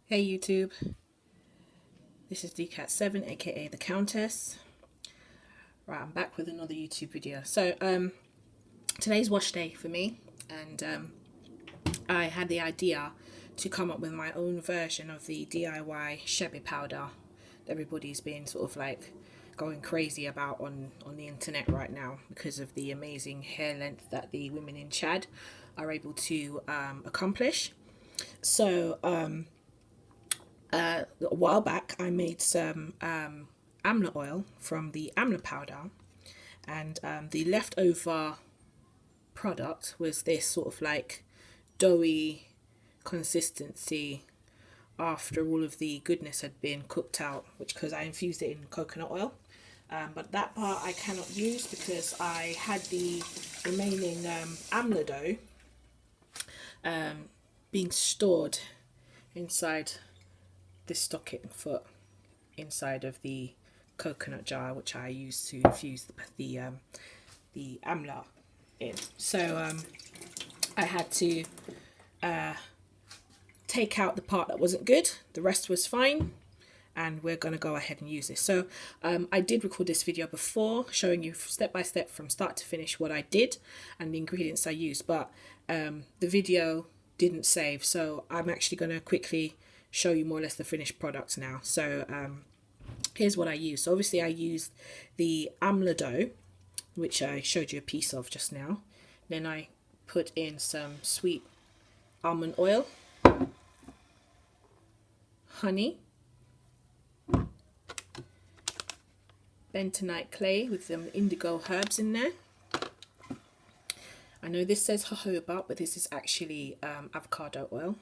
Hey YouTube, this is DCat7 aka the Countess. Right, I'm back with another YouTube video. So today's wash day for me, and I had the idea to come up with my own version of the DIY CHEBÉ powder that everybody's been sort of like going crazy about on the internet right now because of the amazing hair length that the women in Chad are able to accomplish. So a while back I made some amla oil from the amla powder, and the leftover product was this sort of like doughy consistency after all of the goodness had been cooked out, which because I infused it in coconut oil. But that part I cannot use because I had the remaining amla dough being stored inside this stocking foot inside of the coconut jar, which I used to infuse the amla in. So I had to take out the part that wasn't good. The rest was fine, and we're going to go ahead and use this. So I did record this video before showing you step by step from start to finish what I did and the ingredients I used, but the video didn't save, so I'm actually going to quickly show you more or less the finished products now. So here's what I used. So obviously I used the amla dough, which I showed you a piece of just now. Then I put in some sweet almond oil, honey, bentonite clay with some indigo herbs in there. I know this says jojoba, but this is actually avocado oil.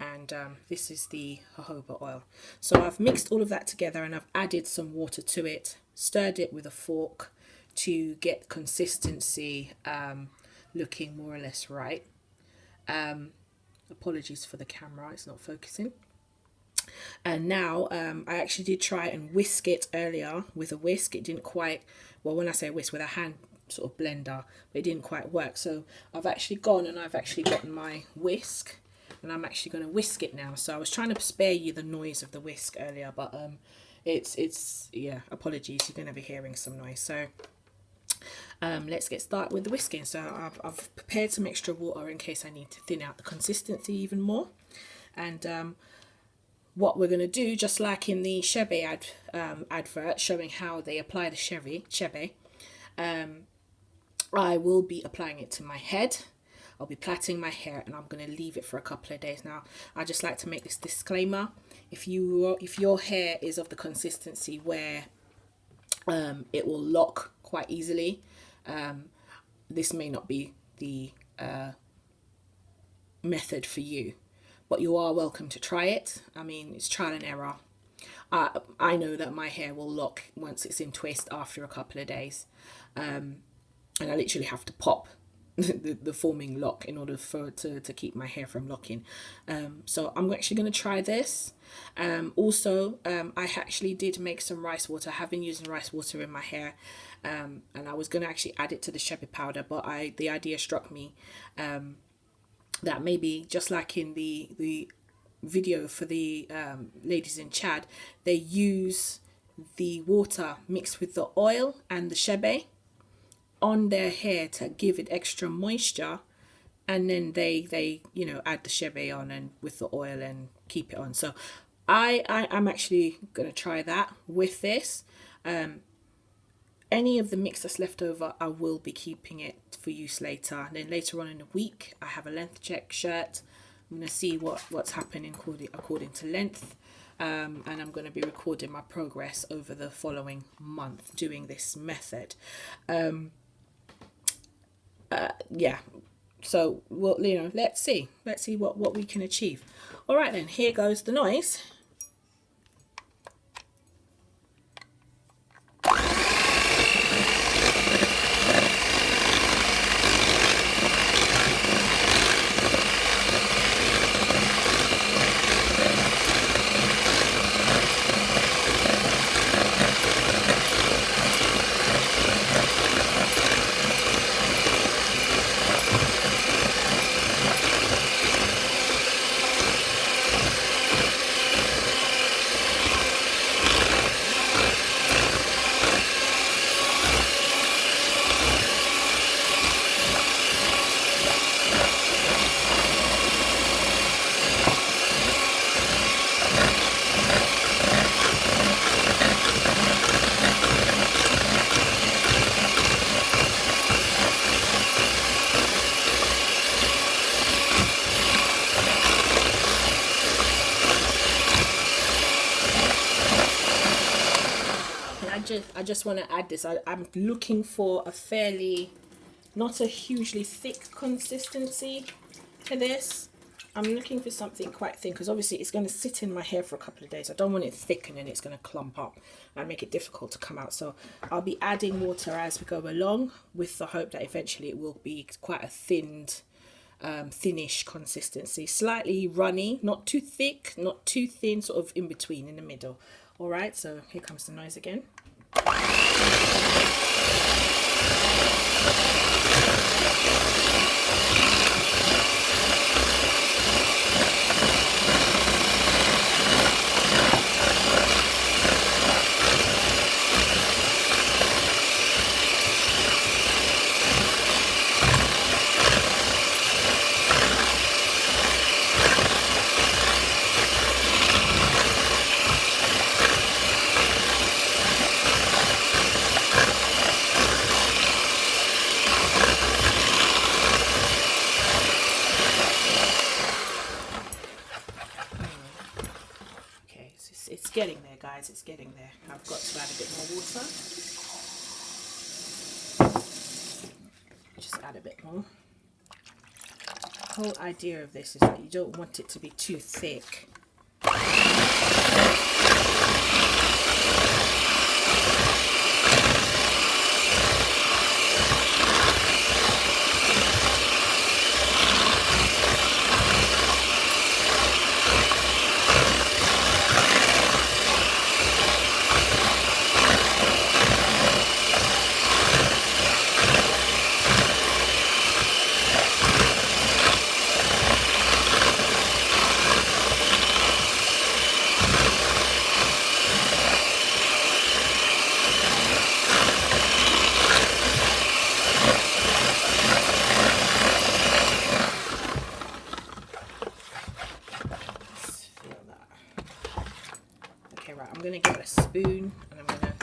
And this is the jojoba oil. So I've mixed all of that together and I've added some water to it, stirred it with a fork to get consistency looking more or less right. Apologies for the camera, it's not focusing. And now I actually did try and whisk it earlier with a whisk. It didn't quite, well, when I say whisk, with a hand sort of blender, but it didn't quite work. So I've actually gone and I've actually gotten my whisk, and I'm actually going to whisk it now. So I was trying to spare you the noise of the whisk earlier, but it's yeah, apologies, you're going to be hearing some noise. So let's get started with the whisking. So I've prepared some extra water in case I need to thin out the consistency even more. And what we're going to do, just like in the CHEBÉ advert showing how they apply the CHEBÉ, I will be applying it to my head. I'll be plaiting my hair, and I'm going to leave it for a couple of days. Now, I just like to make this disclaimer: if your hair is of the consistency where it will lock quite easily, this may not be the method for you, but you are welcome to try it. I mean, it's trial and error. I know that my hair will lock once it's in twist after a couple of days, and I literally have to pop the forming lock in order to keep my hair from locking. So I'm actually going to try this. Also, I actually did make some rice water. I have been using rice water in my hair, and I was going to actually add it to the CHEBÉ powder, but the idea struck me that maybe just like in the video for the ladies in Chad, they use the water mixed with the oil and the CHEBÉ on their hair to give it extra moisture, and then they you know, add the CHEBÉ on and with the oil and keep it on. So I'm actually going to try that with this. Any of the mix that's left over, I will be keeping it for use later. And then later on in the week, I have a length check shirt. I'm going to see what's happening according to length. And I'm going to be recording my progress over the following month doing this method. Yeah, so well, you know, let's see what we can achieve. All right then, here goes the noise. just want to add this. I'm looking for a fairly, not a hugely thick consistency to this. I'm looking for something quite thin because obviously it's going to sit in my hair for a couple of days. I don't want it thick and then it's going to clump up and make it difficult to come out. So I'll be adding water as we go along with the hope that eventually it will be quite a thinned, thinnish consistency. Slightly runny, not too thick, not too thin, sort of in between, in the middle. All right, so here comes the noise again. It's getting there, guys. It's getting there. I've got to add a bit more water. Just add a bit more. The whole idea of this is that you don't want it to be too thick. I'm going to get a spoon and I'm going to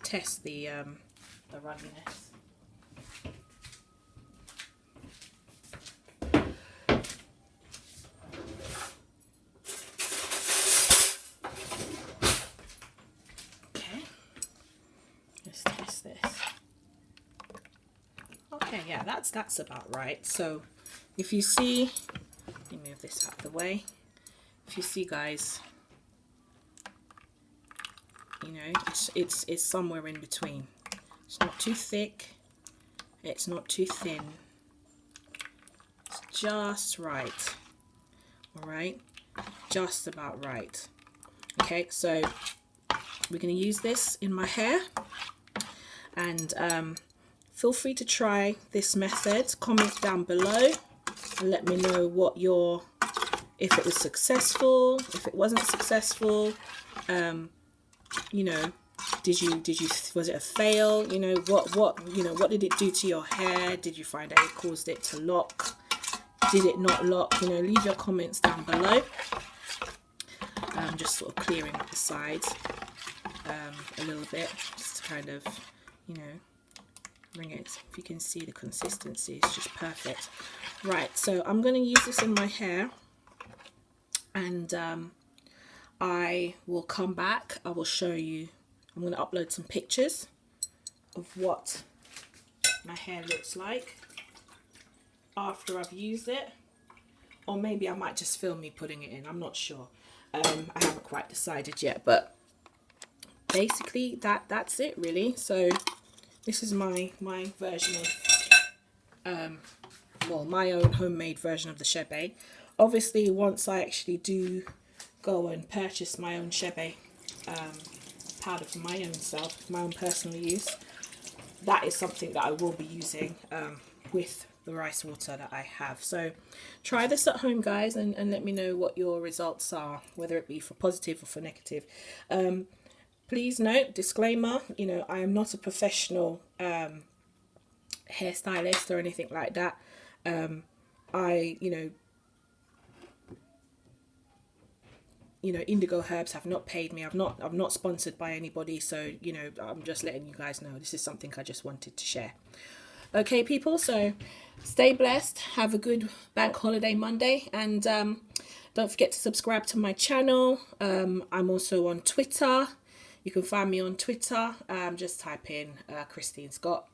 test the runniness. Okay, let's test this. Okay, yeah, that's about right. So if you see, let me move this out of the way. If you see, guys, you know, it's somewhere in between. It's not too thick, it's not too thin, it's just right. All right, just about right. Okay, so we're going to use this in my hair, and feel free to try this method. Comment down below and let me know what your, if it was successful, if it wasn't successful. You know, was it a fail? You know, what did it do to your hair? Did you find that it caused it to lock? Did it not lock? You know, leave your comments down below. Just sort of clearing the sides a little bit, just to kind of, you know, bring it. If you can see the consistency, it's just perfect. Right, so I'm going to use this in my hair, and I will come back. I will show you. I'm going to upload some pictures of what my hair looks like after I've used it, or maybe I might just film me putting it in. I'm not sure. I haven't quite decided yet, but basically that's it really. So this is my version of well, my own homemade version of the CHEBÉ. Obviously, once I actually do go and purchase my own CHEBÉ powder for my own self, my own personal use, that is something that I will be using with the rice water that I have. So try this at home, guys, and let me know what your results are, whether it be for positive or for negative. Please note, disclaimer, you know, I am not a professional hairstylist or anything like that. You know, Indigo Herbs have not paid me. I'm not sponsored by anybody, so you know, I'm just letting you guys know this is something I just wanted to share. Okay, people, so stay blessed, have a good bank holiday Monday, and don't forget to subscribe to my channel. I'm also on Twitter. You can find me on Twitter. Just type in Christine Scott,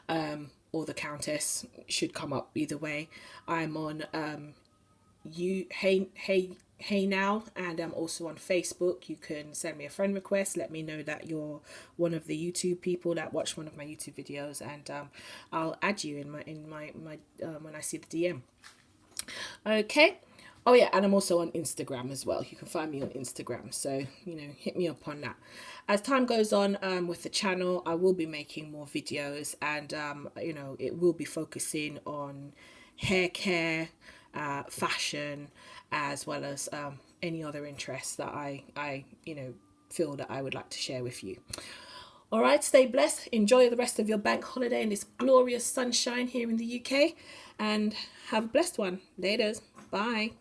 or the Countess, should come up either way. I'm on Hey Now, and I'm also on Facebook. You can send me a friend request, let me know that you're one of the YouTube people that watch one of my YouTube videos, and I'll add you in my when I see the DM. Okay. Oh yeah, and I'm also on Instagram as well. You can find me on Instagram, so hit me up on that. As time goes on with the channel, I will be making more videos, and it will be focusing on hair care, fashion, as well as any other interests that I feel that I would like to share with you. All right, stay blessed. Enjoy the rest of your bank holiday in this glorious sunshine here in the UK, and have a blessed one. Later. Bye.